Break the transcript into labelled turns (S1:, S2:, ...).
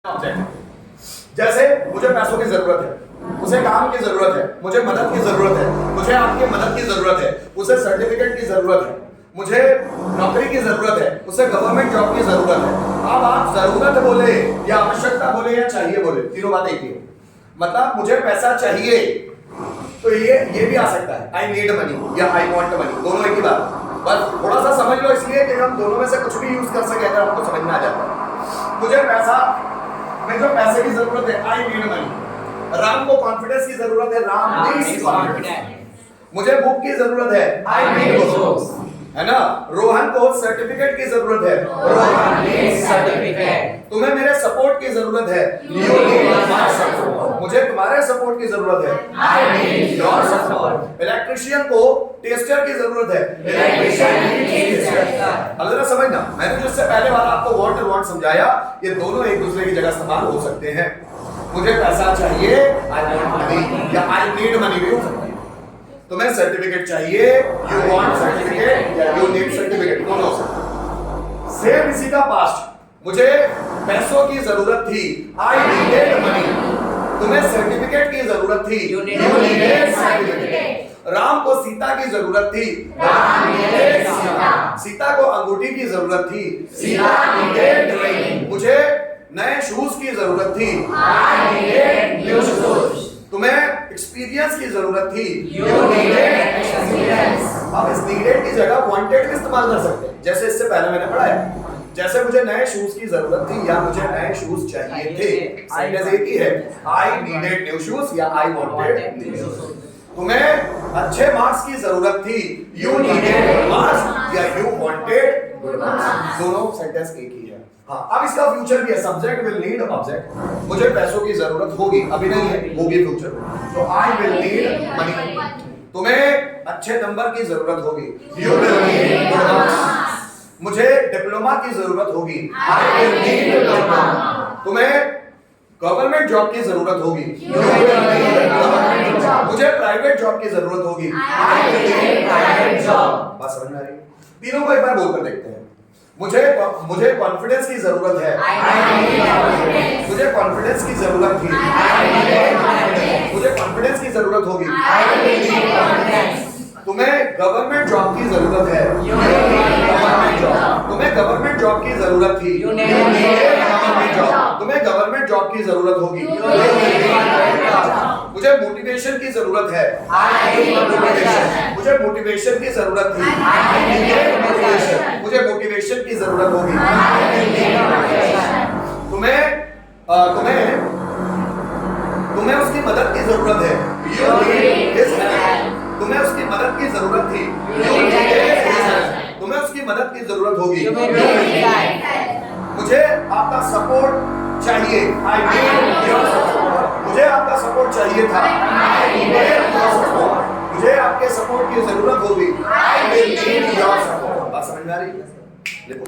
S1: जैसे मुझे पैसों की जरूरत है, उसे काम की जरूरत है, मुझे मदद की जरूरत है, मुझे आपकी मदद की जरूरत है, उसे सर्टिफिकेट की जरूरत है, मुझे नौकरी की जरूरत है, उसे गवर्नमेंट जॉब की जरूरत है। अब आप जरूरत बोले या आवश्यकता बोले या चाहिए बोले, तीनों बातें एक ही है। मतलब मुझे पैसा चाहिए तो ये भी आ सकता है, आई नीड मनी या आई वांट मनी, दोनों एक ही बात। बस थोड़ा सा समझ लो, इसलिए कि हम दोनों में से कुछ भी यूज कर सके अगर आपको समझ में आ जाता है। मुझे मुझे पैसे की जरूरत है, आई नीड मनी। राम को कॉन्फिडेंस की जरूरत है, राम नीड्स कॉन्फिडेंस। मुझे बुक की जरूरत है, आई नीड बुक्स, है ना। रोहन को सर्टिफिकेट की जरूरत है, रोहन नीड्स सर्टिफिकेट। तुम्हें मेरे सपोर्ट की जरूरत है, यू नीड माय सपोर्ट। मुझे तुम्हारे सपोर्ट की जरूरत है, I need your support. Electrician को टेस्टर की जरूरत है, इलेक्ट्रिशियन नीड्स टेस्टर। अब जरा समझना, मैंने जिससे पहले वाला आपको वांट और वांट समझाया, ये दोनों एक दूसरे की जगह इस्तेमाल हो सकते हैं। मुझे पैसा चाहिए, आई वांट मनी, या आई नीड मनी भी हो सकता है। तुम्हें सर्टिफिकेट चाहिए, यू वांट सर्टिफिकेट या यू नीड सर्टिफिकेट, दोनों हो सकते हैं। सेम इसी का पास्ट, मुझे पैसों की जरूरत थी, आई नीडेड मनी। तुम्हें सर्टिफिकेट की जरूरत थी, यू नीडेड सर्टिफिकेट। राम को सीता की जरूरत थी, राम नीडेड सीता। सीता को अंगूठी की जरूरत थी, सीता नीडेड रिंग। मुझे नए शूज की जरूरत थी, आई नीडेड न्यू शूज। तुम्हें एक्सपीरियंस की जरूरत थी, यू नीडेड एक्सपीरियंस। अब इस नीडेड की जगह वांटेड भी इस्तेमाल कर सकते हैं, जैसे इससे पहले मैंने पढ़ाया। जैसे मुझे नए शूज की जरूरत थी या मुझे नए शूज चाहिए थे, सेंटेंस एक ही है, आई नीडेड न्यू शूज या आई वांटेड न्यू शूज। तुम्हें अच्छे मार्क्स की जरूरत थी, यू नीडेड गुड मार्क्स या यू वांटेड गुड मार्क्स, दोनों सेंटेंस एक ही है। हाँ, अब इसका फ्यूचर भी है, सब्जेक्ट विल नीड ऑब्जेक्ट। मुझे पैसों की जरूरत होगी, अभी नहीं है, होगी फ्यूचर, तो आई विल नीड मनी। तुम्हें अच्छे नंबर की जरूरत होगी, you will need good marks. मुझे डिप्लोमा की जरूरत होगी, आई विल नीड डिप्लोमा। तुम्हें गवर्नमेंट जॉब की जरूरत होगी, you will need government job. मुझे प्राइवेट जॉब की जरूरत होगी, I will need private job. बस समझ में आ रही है? तीनों को एक बार बोलकर देखते हैं। मुझे कॉन्फिडेंस की जरूरत है, मुझे कॉन्फिडेंस की जरूरत थी, मुझे कॉन्फिडेंस की जरूरत होगी। तुम्हें गवर्नमेंट जॉब की जरूरत है, गवर्नमेंट जॉब। तुम्हें गवर्नमेंट जॉब की जरूरत थी, गवर्नमेंट जॉब। तुम्हें गवर्नमेंट जॉब की जरूरत होगी, मुझे मोटिवेशन की जरूरत है, मुझे मोटिवेशन की जरूरत थी, मुझे मोटिवेशन की जरूरत होगी। तुम्हें उसकी मदद की जरूरत है, यू नीड हिज हेल्प। तुम्हें उसकी मदद की जरूरत थी, यू नीड हिज हेल्प। तुम्हें उसकी मदद की जरूरत होगी, मुझे आपका सपोर्ट चाहिए, आई नीड योर सपोर्ट। मुझे आपका सपोर्ट चाहिए था, आई नीड योर सपोर्ट। मुझे आपके सपोर्ट की जरूरत होगी, I will need your support. बात समझ में आ रही है? देखो